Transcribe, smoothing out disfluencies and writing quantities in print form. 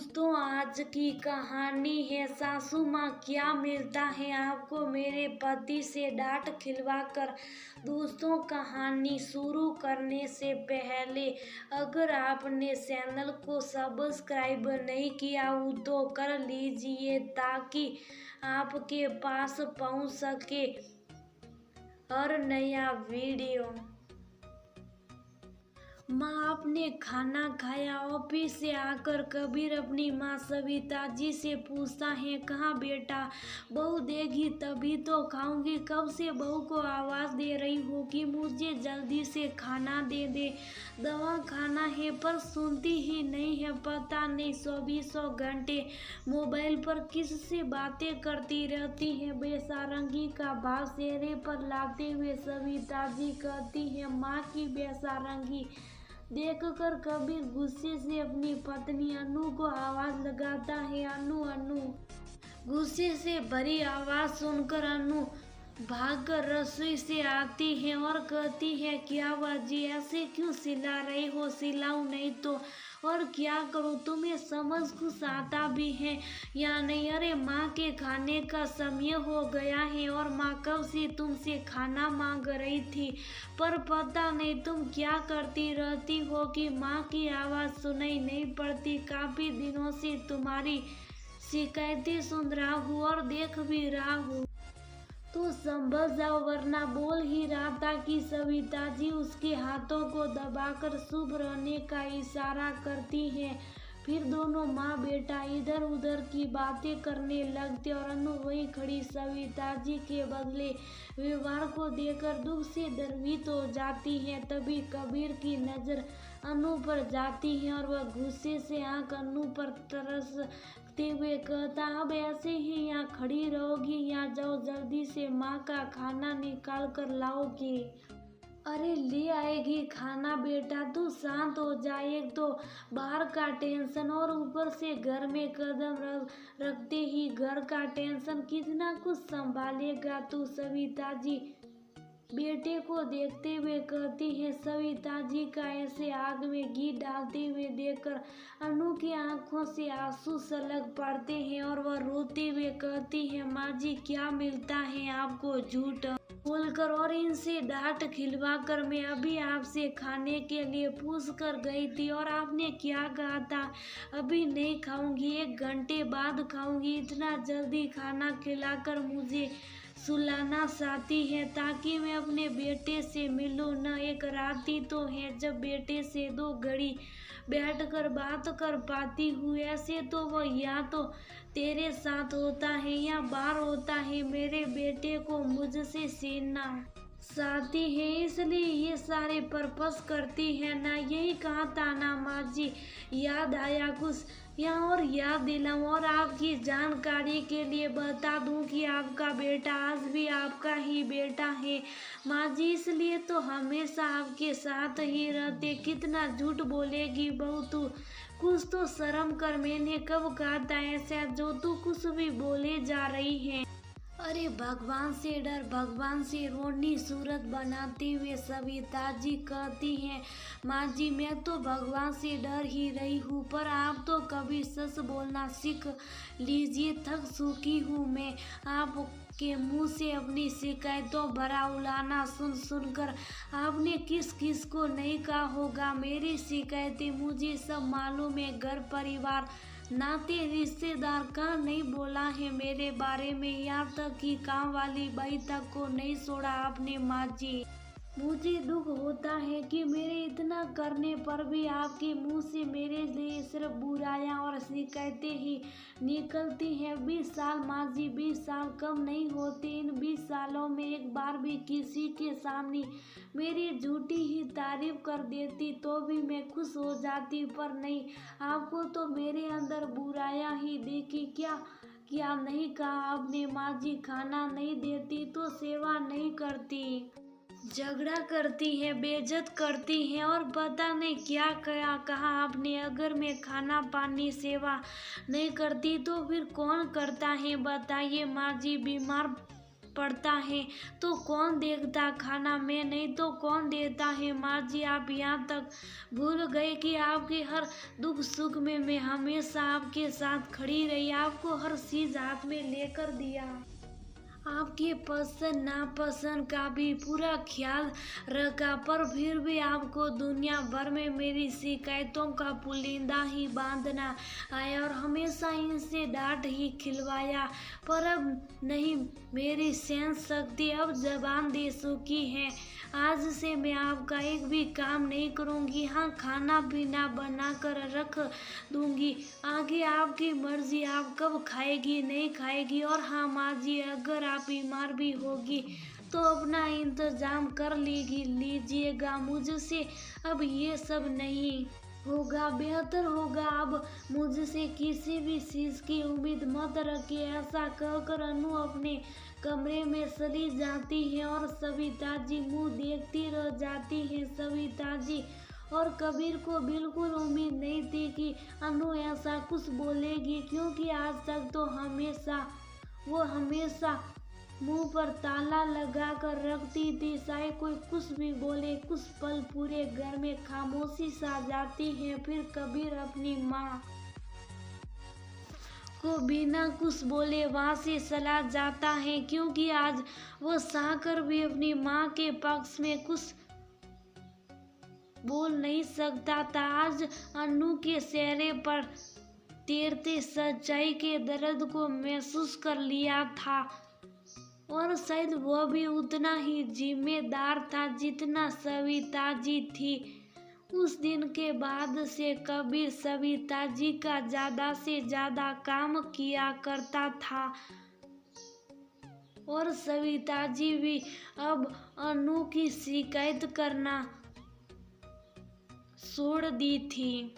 दोस्तों, आज की कहानी है सासू माँ क्या मिलता है आपको मेरे पति से डांट खिलवाकर। दोस्तों, कहानी शुरू करने से पहले अगर आपने चैनल को सब्सक्राइब नहीं किया हो तो कर लीजिए ताकि आपके पास पहुंच सके हर नया वीडियो। माँ, आपने खाना खाया? ऑफिस से आकर कबीर अपनी माँ सविता जी से पूछता है, कहाँ बेटा? बहू देगी तभी तो खाऊंगी। कब से बहू को आवाज दे रही हो कि मुझे जल्दी से खाना दे दे, दवा खाना है, पर सुनती ही नहीं है। पता नहीं 24 घंटे मोबाइल पर किससे बातें करती रहती है। बेसारंगी का भाव चेहरे पर लाते हुए सविता जी कहती है, माँ की बेसारंगी देखकर कबीर गुस्से से अपनी पत्नी अनु को आवाज लगाता है, अनु अनु। गुस्से से भरी आवाज सुनकर अनु भागकर रसोई से आती है और कहती है, क्या बाजी ऐसे क्यों चिल्ला रही हो? चिल्लाऊं नहीं तो और क्या करूं? तुम्हें समझ कुछ आता भी है या नहीं? अरे माँ के खाने का समय हो गया है और माँ कब से तुमसे खाना मांग रही थी, पर पता नहीं तुम क्या करती रहती हो कि माँ की आवाज़ सुनाई नहीं पड़ती। काफ़ी दिनों से तुम्हारी शिकायतें सुन रहा हूँ और देख भी रहा हूँ, तो संभल जाओ वरना। बोल ही रहा था कि सविता जी उसके हाथों को दबाकर शुभ रहने का इशारा करती हैं। फिर दोनों माँ बेटा इधर उधर की बातें करने लगते और अनु वहीं खड़ी सविता जी के बदले व्यवहार को देखकर दुख से द्रवित हो जाती है। तभी कबीर की नज़र अनु पर जाती है और वह गुस्से से आंख अनु पर तरसते हुए कहता, अब ऐसे ही यहाँ खड़ी रहोगी या जाओ जल्दी से माँ का खाना निकाल कर लाओगी। अरे ले आएगी खाना बेटा, तू शांत हो जाए। एक तो बाहर का टेंशन और ऊपर से घर में कदम रखते ही घर का टेंशन, कितना कुछ संभालेगा तू? सविता जी बेटे को देखते हुए कहती है। सविता जी का ऐसे आग में घी डालते हुए देखकर अनु की आंखों से आंसू छलक पड़ते हैं और वह रोते हुए कहती है, माँ जी क्या मिलता है आपको झूठ बोलकर और इनसे डांट खिलवाकर? मैं अभी आपसे खाने के लिए पूछ कर गई थी और आपने क्या कहा था? अभी नहीं खाऊंगी, 1 घंटे बाद खाऊंगी। इतना जल्दी खाना खिलाकर मुझे सुलाना चाहती है ताकि मैं अपने बेटे से मिलूं न? एक रात ही तो है जब बेटे से 2 घड़ी बैठकर बात कर पाती हूँ। ऐसे तो वह या तो तेरे साथ होता है या बाहर होता है। मेरे बेटे को मुझसे छीनना चाहती है, इसलिए ये सारे पर्पस करती है ना? यही कहा था ना माँ जी? याद आया कुछ यहाँ और याद दिलाऊं और आपकी जानकारी के लिए बता दूं कि आपका बेटा आज भी आपका ही बेटा है माँ जी, इसलिए तो हमेशा आपके साथ ही रहते। कितना झूठ बोलेगी बहू तू? कुछ तो शर्म कर। मैंने कब कहा था ऐसा जो तू कुछ भी बोले जा रही है? अरे भगवान से डर, भगवान से रोनी सूरत बनाते हुए सविता जी कहती हैं, माँ जी मैं तो भगवान से डर ही रही हूँ, पर आप तो कभी सच बोलना सीख लीजिए। थक चुकी हूँ मैं आपके मुंह से अपनी शिकायतों भरा उलाना सुन सुनकर। आपने किस किस को नहीं कहा होगा मेरी शिकायतें? मुझे सब मालूम है। घर परिवार नाते रिश्तेदार का नहीं बोला है मेरे बारे में, यहाँ तक कि काम वाली बाई तक को नहीं छोड़ा आपने माँ जी। मुझे दुख होता है कि मेरे इतना करने पर भी आपके मुंह से मेरे लिए सिर्फ बुराइयां और शिकायतें ही निकलती हैं। 20 साल माँ जी, 20 साल कम नहीं होते। इन 20 सालों में एक बार भी किसी के सामने मेरी झूठी ही तारीफ कर देती तो भी मैं खुश हो जाती, पर नहीं, आपको तो मेरे अंदर बुराइयां ही देखी। क्या क्या नहीं कहा आपने माँ जी? खाना नहीं देती तो सेवा नहीं करती, झगड़ा करती है, बेइज्जत करती है और पता नहीं क्या क्या कहा आपने। अगर मैं खाना पानी सेवा नहीं करती तो फिर कौन करता है बताइए माँ जी? बीमार पड़ता है तो कौन देखता खाना, मैं नहीं तो कौन देता है। माँ जी, आप यहाँ तक भूल गए कि आपके हर दुख सुख में मैं हमेशा आपके साथ खड़ी रही, आपको हर चीज हाथ में लेकर दिया, आपके पसंद नापसंद का भी पूरा ख्याल रखा, पर फिर भी आपको दुनिया भर में मेरी शिकायतों का पुलिंदा ही बांधना आया और हमेशा इनसे डांट ही खिलवाया। पर अब नहीं, मेरी सहन शक्ति अब जबान दे चुकी है। आज से मैं आपका एक भी काम नहीं करूँगी। हाँ, खाना पीना बना कर रख दूंगी, आगे आपकी मर्जी, आप कब खाएगी नहीं खाएगी। और हाँ माँ जी, अगर आप बीमार भी होगी तो अपना इंतजाम कर लीजिएगा, मुझसे अब ये सब नहीं होगा, बेहतर होगा। अब मुझसे किसी भी चीज की उम्मीद मत रखिए। ऐसा कहकर अनु अपने कमरे में चली जाती है और सविता जी मुंह देखती रह जाती है। सविता जी और कबीर को बिल्कुल उम्मीद नहीं थी कि अनु ऐसा कुछ बोलेगी, क्योंकि आज तक तो वो हमेशा मुंह पर ताला लगा कर रखती थी। चाहे कोई कुछ भी बोले, कुछ पल पूरे घर में खामोशी सा जाती है। फिर कबीर अपनी माँ को बिना कुछ बोले वहां से चला जाता है, क्योंकि आज वो चाहकर भी अपनी माँ के पक्ष में कुछ बोल नहीं सकता था। आज अनु के चेहरे पर तैरते सच्चाई के दर्द को महसूस कर लिया था, और शायद वो भी उतना ही जिम्मेदार था जितना सविता जी थी। उस दिन के बाद से कबीर सविता जी का ज्यादा से ज्यादा काम किया करता था, और सविता जी भी अब अनु की शिकायत करना छोड़ दी थी।